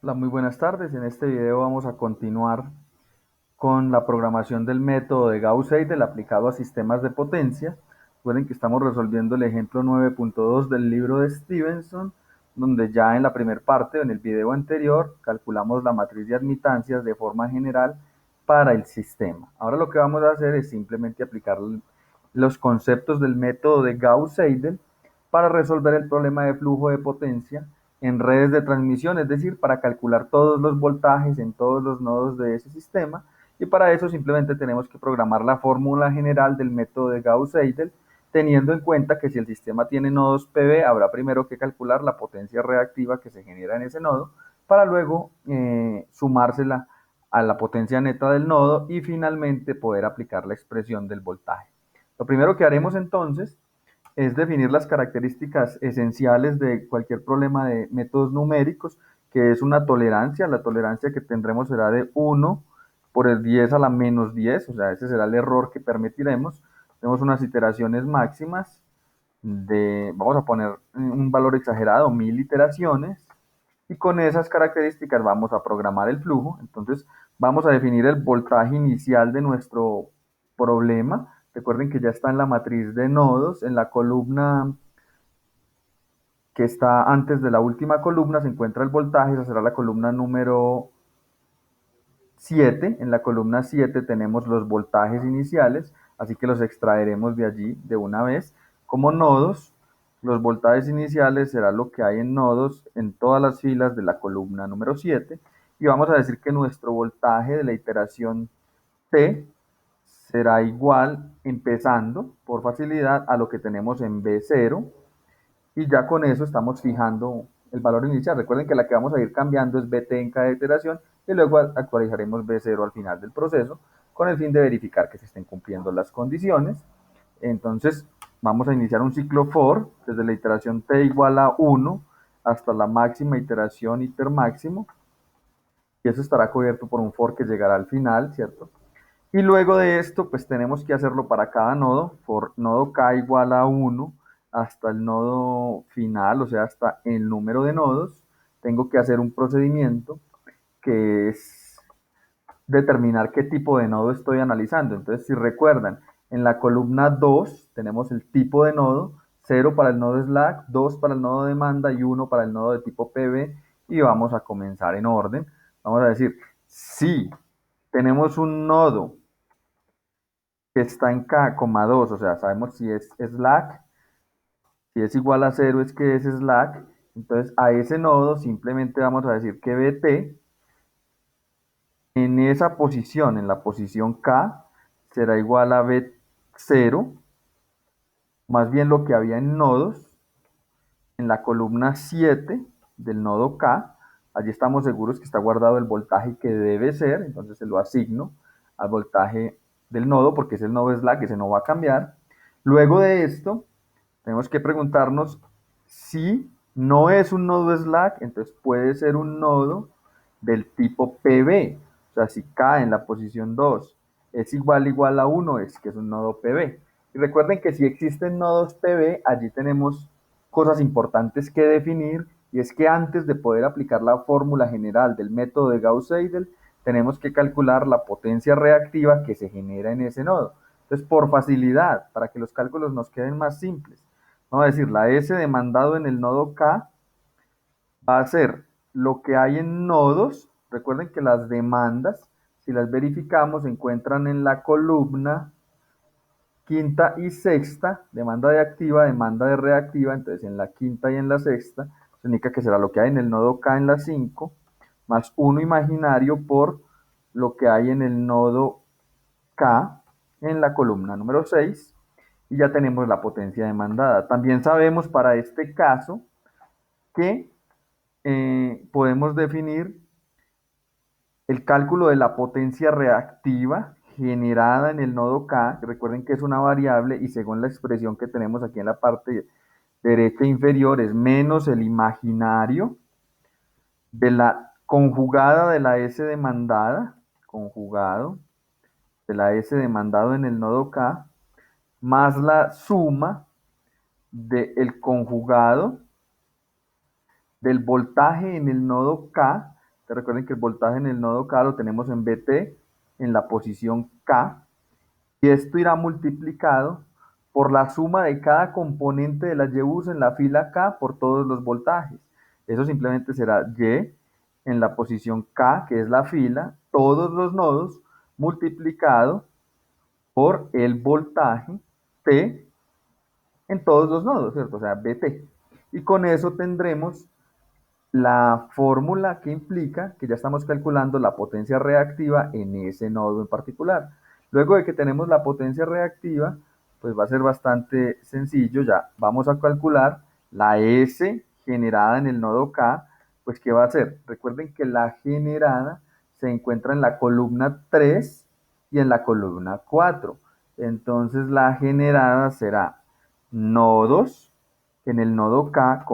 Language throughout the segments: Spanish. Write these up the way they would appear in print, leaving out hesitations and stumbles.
Hola, muy buenas tardes. En este video vamos a continuar con la programación del método de Gauss-Seidel aplicado a sistemas de potencia. Recuerden que estamos resolviendo el ejemplo 9.2 del libro de Stevenson, donde ya en la primera parte, en el video anterior, calculamos la matriz de admitancias de forma general para el sistema. Ahora lo que vamos a hacer es simplemente aplicar los conceptos del método de Gauss-Seidel para resolver el problema de flujo de potencia en redes de transmisión, es decir, para calcular todos los voltajes en todos los nodos de ese sistema. Y para eso simplemente tenemos que programar la fórmula general del método de Gauss-Seidel, teniendo en cuenta que si el sistema tiene nodos PV, habrá primero que calcular la potencia reactiva que se genera en ese nodo, para luego sumársela a la potencia neta del nodo y finalmente poder aplicar la expresión del voltaje. Lo primero que haremos entonces es definir las características esenciales de cualquier problema de métodos numéricos, que es una tolerancia. La tolerancia que tendremos será de 1 por el 10 a la menos 10, o sea, ese será el error que permitiremos. Tenemos unas iteraciones máximas vamos a poner un valor exagerado, 1000 iteraciones, y con esas características vamos a programar el flujo. Entonces vamos a definir el voltaje inicial de nuestro problema. Recuerden que ya está en la matriz de nodos, en la columna que está antes de la última columna se encuentra el voltaje, esa será la columna número 7. En la columna 7 tenemos los voltajes iniciales, así que los extraeremos de allí de una vez. Como nodos, los voltajes iniciales será lo que hay en nodos en todas las filas de la columna número 7. Y vamos a decir que nuestro voltaje de la iteración T será igual, empezando por facilidad, a lo que tenemos en B0, y ya con eso estamos fijando el valor inicial. Recuerden que la que vamos a ir cambiando es BT en cada iteración y luego actualizaremos B0 al final del proceso con el fin de verificar que se estén cumpliendo las condiciones. Entonces vamos a iniciar un ciclo for desde la iteración T igual a 1 hasta la máxima iteración iter máximo, y eso estará cubierto por un for que llegará al final, ¿cierto? Y luego de esto, pues tenemos que hacerlo para cada nodo, por nodo k igual a 1 hasta el nodo final, o sea, hasta el número de nodos. Tengo que hacer un procedimiento que es determinar qué tipo de nodo estoy analizando. Entonces, si recuerdan, en la columna 2 tenemos el tipo de nodo, 0 para el nodo slack, 2 para el nodo demanda y 1 para el nodo de tipo PV, y vamos a comenzar en orden. Vamos a decir, si tenemos un nodo que está en K, 2, o sea, sabemos si es slack, si es igual a 0 es que es slack, entonces a ese nodo simplemente vamos a decir que BT en esa posición, en la posición K, será igual a B0, más bien lo que había en nodos, en la columna 7 del nodo K, allí estamos seguros que está guardado el voltaje que debe ser, entonces se lo asigno al voltaje del nodo, porque es el nodo slack, ese no va a cambiar. Luego de esto, tenemos que preguntarnos si no es un nodo slack, entonces puede ser un nodo del tipo PV. O sea, si K en la posición 2 es igual a 1, es que es un nodo PV. Y recuerden que si existen nodos PV, allí tenemos cosas importantes que definir, y es que antes de poder aplicar la fórmula general del método de Gauss-Seidel, tenemos que calcular la potencia reactiva que se genera en ese nodo. Entonces, por facilidad, para que los cálculos nos queden más simples, vamos a decir, la S demandado en el nodo K va a ser lo que hay en nodos. Recuerden que las demandas, si las verificamos, se encuentran en la columna quinta y sexta, demanda de activa, demanda de reactiva. Entonces en la quinta y en la sexta, significa que será lo que hay en el nodo K en la 5, más 1 imaginario por lo que hay en el nodo K en la columna número 6, y ya tenemos la potencia demandada. También sabemos para este caso que podemos definir el cálculo de la potencia reactiva generada en el nodo K. Recuerden que es una variable y según la expresión que tenemos aquí en la parte derecha inferior es menos el imaginario de la conjugada de la S demandada, conjugado de la S demandado en el nodo K, más la suma del conjugado del voltaje en el nodo K Recuerden que el voltaje en el nodo K lo tenemos en VT, en la posición K, y esto irá multiplicado por la suma de cada componente de las YUs en la fila K por todos los voltajes. Eso simplemente será Y en la posición K, que es la fila, todos los nodos, multiplicado por el voltaje P en todos los nodos, ¿cierto? O sea, BT. Y con eso tendremos la fórmula que implica que ya estamos calculando la potencia reactiva en ese nodo en particular. Luego de que tenemos la potencia reactiva, pues va a ser bastante sencillo, ya vamos a calcular la S generada en el nodo K, pues ¿qué va a hacer? Recuerden que la generada se encuentra en la columna 3 y en la columna 4. Entonces la generada será nodos en el nodo K,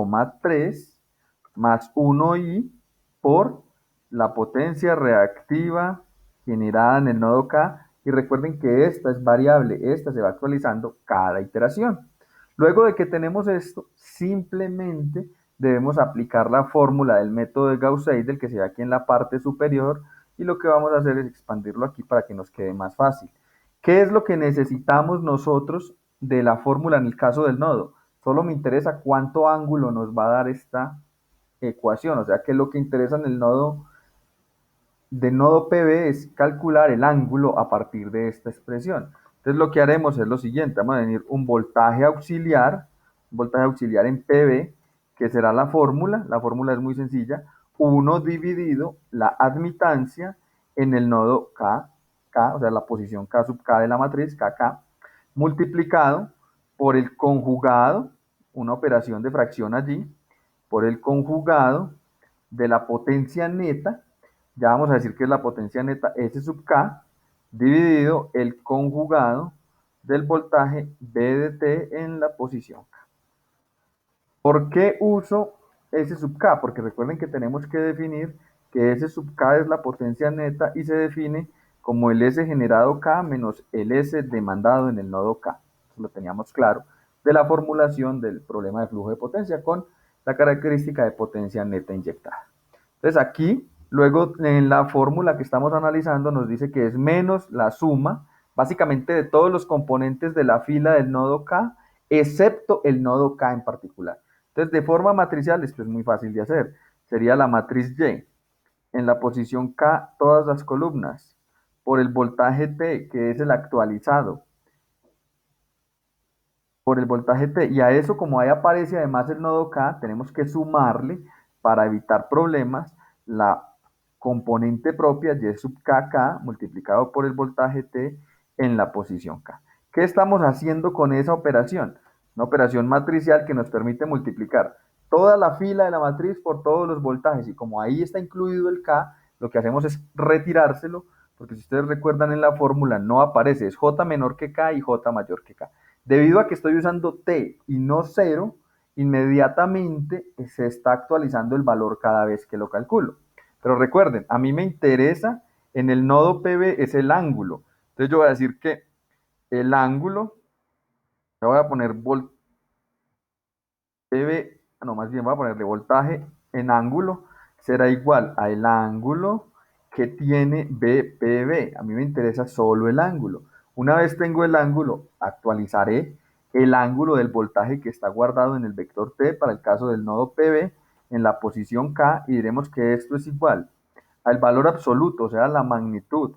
3 más 1i por la potencia reactiva generada en el nodo K. Y recuerden que esta es variable, esta se va actualizando cada iteración. Luego de que tenemos esto, simplemente debemos aplicar la fórmula del método de Gauss-Seidel que se ve aquí en la parte superior, y lo que vamos a hacer es expandirlo aquí para que nos quede más fácil. ¿Qué es lo que necesitamos nosotros de la fórmula en el caso del nodo? Solo me interesa cuánto ángulo nos va a dar esta ecuación, o sea que lo que interesa en el nodo de nodo PB es calcular el ángulo a partir de esta expresión. Entonces lo que haremos es lo siguiente, vamos a venir un voltaje auxiliar en PB, que será la fórmula es muy sencilla, 1 dividido la admitancia en el nodo K, o sea la posición K sub K de la matriz, KK, multiplicado por el conjugado, una operación de fracción allí, por el conjugado de la potencia neta, ya vamos a decir que es la potencia neta S sub K, dividido el conjugado del voltaje B de T en la posición K. ¿Por qué uso S sub K? Porque recuerden que tenemos que definir que S sub K es la potencia neta y se define como el S generado K menos el S demandado en el nodo K. Eso lo teníamos claro de la formulación del problema de flujo de potencia con la característica de potencia neta inyectada. Entonces aquí, luego en la fórmula que estamos analizando nos dice que es menos la suma, básicamente de todos los componentes de la fila del nodo K, excepto el nodo K en particular. Entonces, de forma matricial, esto es muy fácil de hacer. Sería la matriz Y. En la posición K, todas las columnas, por el voltaje T, que es el actualizado, por el voltaje T. Y a eso, como ahí aparece además el nodo K, tenemos que sumarle, para evitar problemas, la componente propia Y sub KK multiplicado por el voltaje T en la posición K. ¿Qué estamos haciendo con esa operación? Una operación matricial que nos permite multiplicar toda la fila de la matriz por todos los voltajes, y como ahí está incluido el K, lo que hacemos es retirárselo, porque si ustedes recuerdan en la fórmula no aparece, es J menor que K y J mayor que K. Debido a que estoy usando T y no 0, inmediatamente se está actualizando el valor cada vez que lo calculo. Pero recuerden, a mí me interesa en el nodo PB es el ángulo. Entonces yo voy a decir que el ángulo, le voy a poner PB, no, más bien voy a ponerle voltaje en ángulo, será igual a el ángulo que tiene BPB. A mí me interesa solo el ángulo. Una vez tengo el ángulo, actualizaré el ángulo del voltaje que está guardado en el vector T para el caso del nodo PB en la posición K, y diremos que esto es igual al valor absoluto, o sea, la magnitud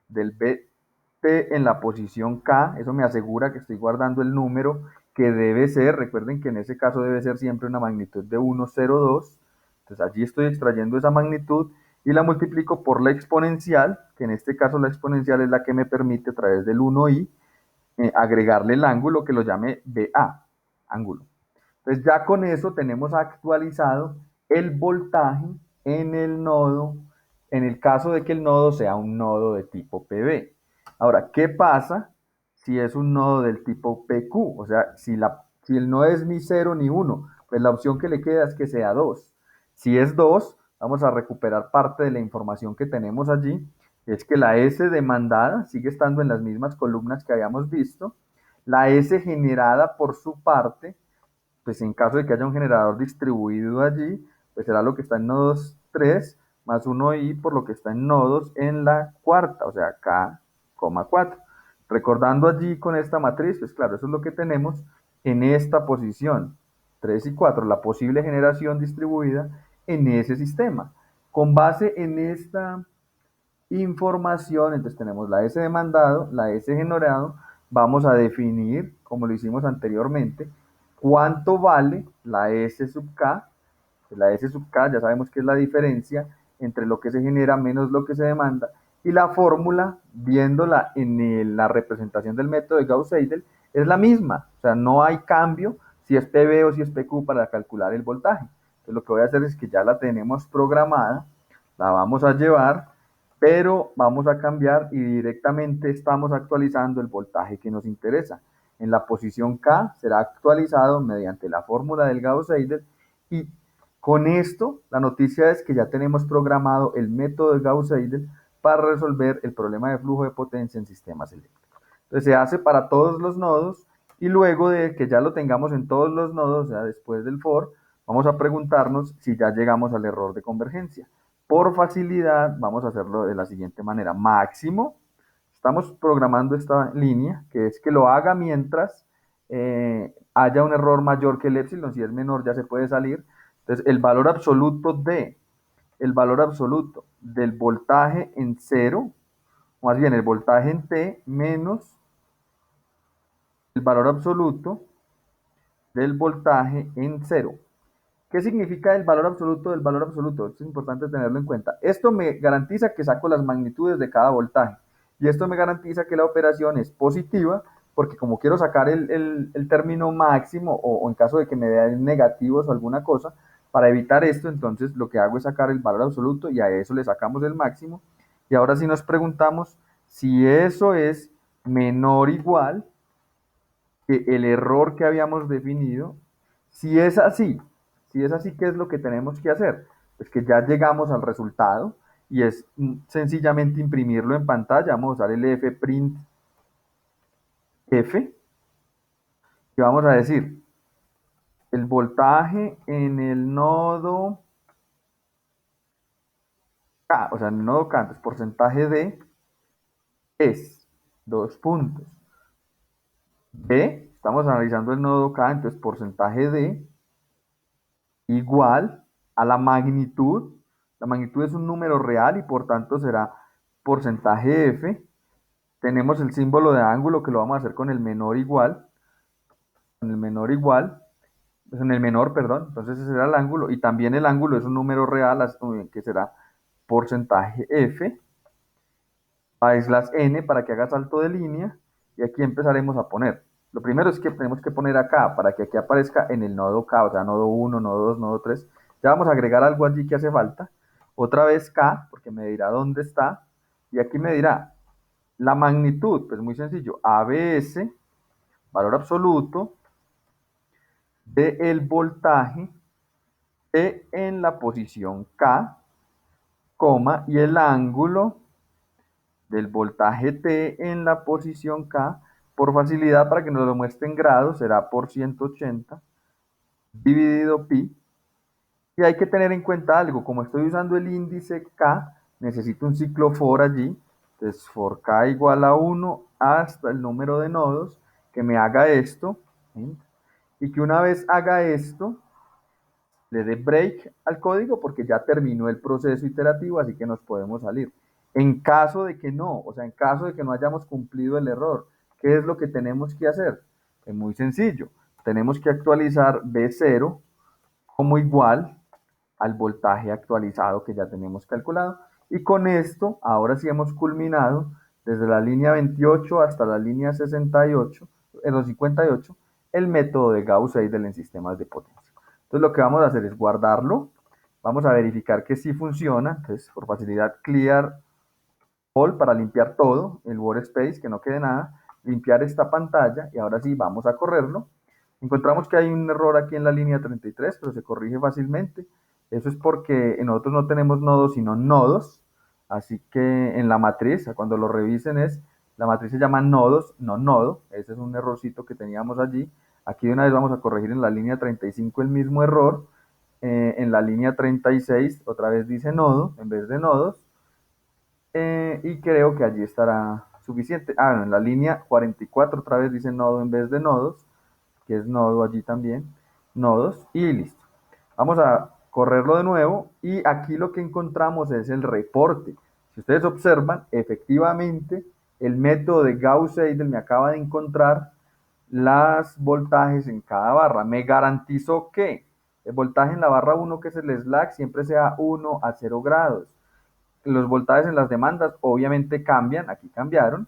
del BT en la posición K. Eso me asegura que estoy guardando el número que debe ser. Recuerden que en ese caso debe ser siempre una magnitud de 1,02. Entonces allí estoy extrayendo esa magnitud y la multiplico por la exponencial, que en este caso la exponencial es la que me permite a través del 1i agregarle el ángulo, que lo llame BA, ángulo. Entonces ya con eso tenemos actualizado el voltaje en el nodo, en el caso de que el nodo sea un nodo de tipo PB. Ahora, ¿qué pasa si es un nodo del tipo PQ? O sea, si el nodo es ni 0 ni 1, pues la opción que le queda es que sea 2. Si es 2, vamos a recuperar parte de la información que tenemos allí. Es que la S demandada sigue estando en las mismas columnas que habíamos visto. La S generada por su parte, pues en caso de que haya un generador distribuido allí, pues será lo que está en nodos 3 más 1i por lo que está en nodos en la cuarta, o sea, k, 4. Recordando allí con esta matriz, pues claro, eso es lo que tenemos en esta posición, 3 y 4, la posible generación distribuida en ese sistema. Con base en esta información, entonces tenemos la S demandado, la S generado, vamos a definir, como lo hicimos anteriormente, cuánto vale la S sub K. La S sub K ya sabemos que es la diferencia entre lo que se genera menos lo que se demanda, y la fórmula, viéndola en la representación del método de Gauss-Seidel, es la misma, o sea, no hay cambio si es PV o si es PQ para calcular el voltaje. Entonces lo que voy a hacer es que ya la tenemos programada, la vamos a llevar, pero vamos a cambiar y directamente estamos actualizando el voltaje que nos interesa. En la posición K será actualizado mediante la fórmula del Gauss-Seidel, y con esto la noticia es que ya tenemos programado el método de Gauss-Seidel para resolver el problema de flujo de potencia en sistemas eléctricos. Entonces se hace para todos los nodos, y luego de que ya lo tengamos en todos los nodos, o sea, después del for, vamos a preguntarnos si ya llegamos al error de convergencia. Por facilidad, vamos a hacerlo de la siguiente manera. Máximo, estamos programando esta línea, que es que lo haga mientras haya un error mayor que el epsilon. Si es menor, ya se puede salir. Entonces, el valor absoluto del voltaje en cero, más bien el voltaje en T menos el valor absoluto del voltaje en cero. ¿Qué significa el valor absoluto del valor absoluto? Esto es importante tenerlo en cuenta. Esto me garantiza que saco las magnitudes de cada voltaje, y esto me garantiza que la operación es positiva, porque como quiero sacar el término máximo, o en caso de que me den negativos o alguna cosa, para evitar esto, entonces lo que hago es sacar el valor absoluto y a eso le sacamos el máximo. Y ahora sí nos preguntamos si eso es menor o igual que el error que habíamos definido. Si es así, ¿qué es lo que tenemos que hacer? Pues que ya llegamos al resultado, y es sencillamente imprimirlo en pantalla. Vamos a usar el fprint f, y vamos a decir el voltaje en el nodo K, o sea, en el nodo K, entonces porcentaje de es, dos puntos, B, estamos analizando el nodo K, entonces porcentaje de igual a la magnitud. La magnitud es un número real y por tanto será porcentaje F. Tenemos el símbolo de ángulo que lo vamos a hacer con el menor igual, pues en el menor, perdón, entonces ese será el ángulo, y también el ángulo es un número real, que será porcentaje F, a slash n para que haga salto de línea, y aquí empezaremos a poner. Lo primero es que tenemos que poner acá, para que aquí aparezca en el nodo K, o sea, nodo 1, nodo 2, nodo 3. Ya vamos a agregar algo allí que hace falta. Otra vez K, porque me dirá dónde está, y aquí me dirá la magnitud, pues muy sencillo, ABS, valor absoluto, del voltaje en la posición K, coma, y el ángulo del voltaje T en la posición K. Por facilidad, para que nos lo muestre en grados, será por 180 dividido pi. Y hay que tener en cuenta algo, como estoy usando el índice K, necesito un ciclo for allí. Entonces for K igual a 1 hasta el número de nodos, que me haga esto, ¿sí? Y que una vez haga esto, le dé break al código, porque ya terminó el proceso iterativo, así que nos podemos salir. En caso de que no, o sea, en caso de que no hayamos cumplido el error, ¿qué es lo que tenemos que hacer? Es muy sencillo. Tenemos que actualizar B0 como igual al voltaje actualizado que ya tenemos calculado. Y con esto, ahora sí hemos culminado desde la línea 28 hasta la línea 68, 58, el método de Gauss-Seidel en sistemas de potencia. Entonces lo que vamos a hacer es guardarlo, vamos a verificar que sí funciona. Entonces, por facilidad, clear all para limpiar todo, el workspace, que no quede nada, limpiar esta pantalla, y ahora sí vamos a correrlo. Encontramos que hay un error aquí en la línea 33, pero se corrige fácilmente. Eso es porque nosotros no tenemos nodos, sino nodos. Así que en la matriz, cuando lo revisen, la matriz se llama nodos, no nodo. Ese es un errorcito que teníamos allí. Aquí de una vez vamos a corregir en la línea 35 el mismo error. en la línea 36 otra vez dice nodo en vez de nodos, y creo que allí estará suficiente. Bueno, en la línea 44 otra vez dice nodo en vez de nodos, que es nodo allí también, nodos, y listo. Vamos a correrlo de nuevo y aquí lo que encontramos es el reporte. Si ustedes observan, efectivamente, el método de Gauss-Seidel me acaba de encontrar las voltajes en cada barra. Me garantizó que el voltaje en la barra 1, que es el slack, siempre sea 1 a 0 grados. Los voltajes en las demandas obviamente cambian, aquí cambiaron,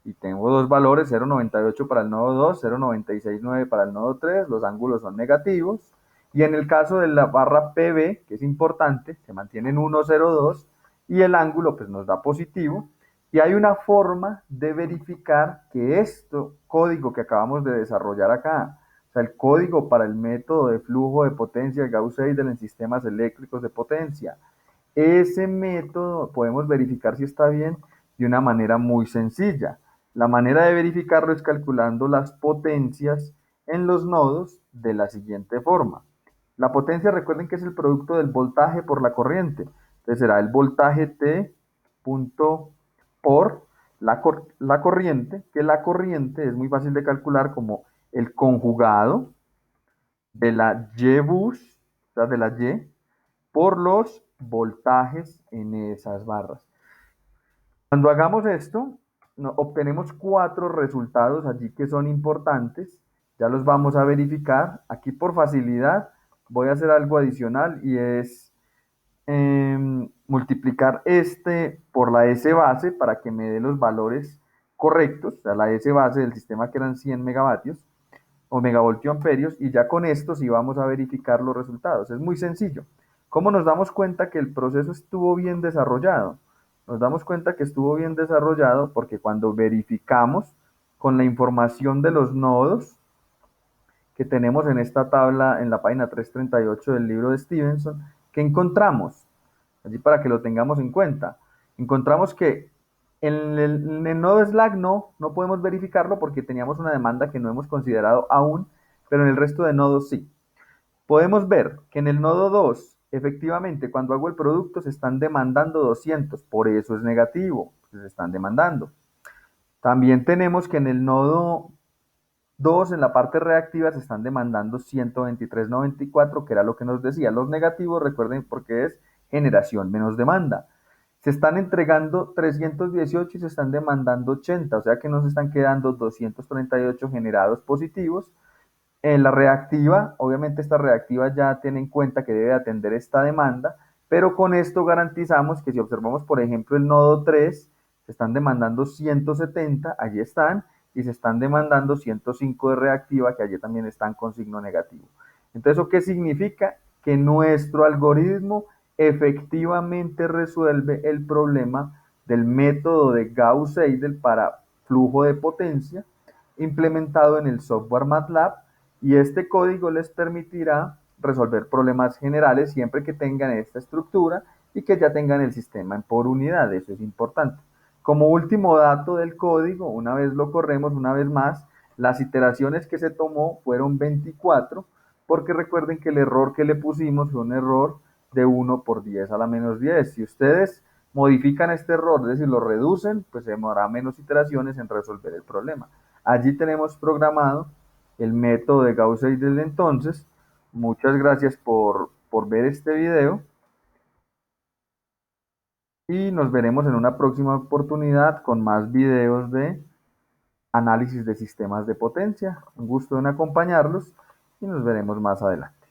y tengo dos valores, 0,98 para el nodo 2, 0,969 para el nodo 3, los ángulos son negativos, y en el caso de la barra PB, que es importante, se mantiene en 1,02, y el ángulo pues nos da positivo, y hay una forma de verificar que esto código que acabamos de desarrollar acá, o sea, el código para el método de flujo de potencia Gauss-Seidel en sistemas eléctricos de potencia, ese método podemos verificar si está bien de una manera muy sencilla. La manera de verificarlo es calculando las potencias en los nodos de la siguiente forma. La potencia, recuerden que es el producto del voltaje por la corriente. Entonces será el voltaje T punto por la corriente, que la corriente es muy fácil de calcular como el conjugado de la Y bus, o sea, de la Y, por los voltajes en esas barras. Cuando hagamos esto, obtenemos cuatro resultados allí que son importantes. Ya los vamos a verificar. Aquí por facilidad voy a hacer algo adicional y es multiplicar este por la S base para que me dé los valores correctos, o sea, la S base del sistema que eran 100 megavatios o megavoltioamperios, y ya con esto sí vamos a verificar los resultados. Es muy sencillo. ¿Cómo nos damos cuenta que el proceso estuvo bien desarrollado? Nos damos cuenta que estuvo bien desarrollado porque cuando verificamos con la información de los nodos que tenemos en esta tabla en la página 338 del libro de Stevenson, ¿qué encontramos? Allí para que lo tengamos en cuenta. Encontramos que en el nodo Slack no podemos verificarlo porque teníamos una demanda que no hemos considerado aún, pero en el resto de nodos sí. Podemos ver que en el nodo 2, efectivamente, cuando hago el producto se están demandando 200, por eso es negativo, se están demandando. También tenemos que en el nodo 2, en la parte reactiva, se están demandando 123,94, que era lo que nos decía. Los negativos, recuerden, porque es generación menos demanda. Se están entregando 318 y se están demandando 80, o sea que nos están quedando 238 generados positivos. En la reactiva, obviamente esta reactiva ya tiene en cuenta que debe atender esta demanda, pero con esto garantizamos que si observamos, por ejemplo, el nodo 3, se están demandando 170, allí están, y se están demandando 105 de reactiva, que allí también están con signo negativo. Entonces, ¿eso qué significa? Que nuestro algoritmo efectivamente resuelve el problema del método de Gauss-Seidel para flujo de potencia implementado en el software MATLAB, y este código les permitirá resolver problemas generales siempre que tengan esta estructura y que ya tengan el sistema por unidad. Eso es importante. Como último dato del código, una vez lo corremos, una vez más, las iteraciones que se tomó fueron 24, porque recuerden que el error que le pusimos fue un error de 1 por 10 a la menos 10. Si ustedes modifican este error, es decir, lo reducen, pues se demorará menos iteraciones en resolver el problema. Allí tenemos programado el método de Gauss-Seidel. Entonces, muchas gracias por ver este video y nos veremos en una próxima oportunidad con más videos de análisis de sistemas de potencia. Un gusto en acompañarlos y nos veremos más adelante.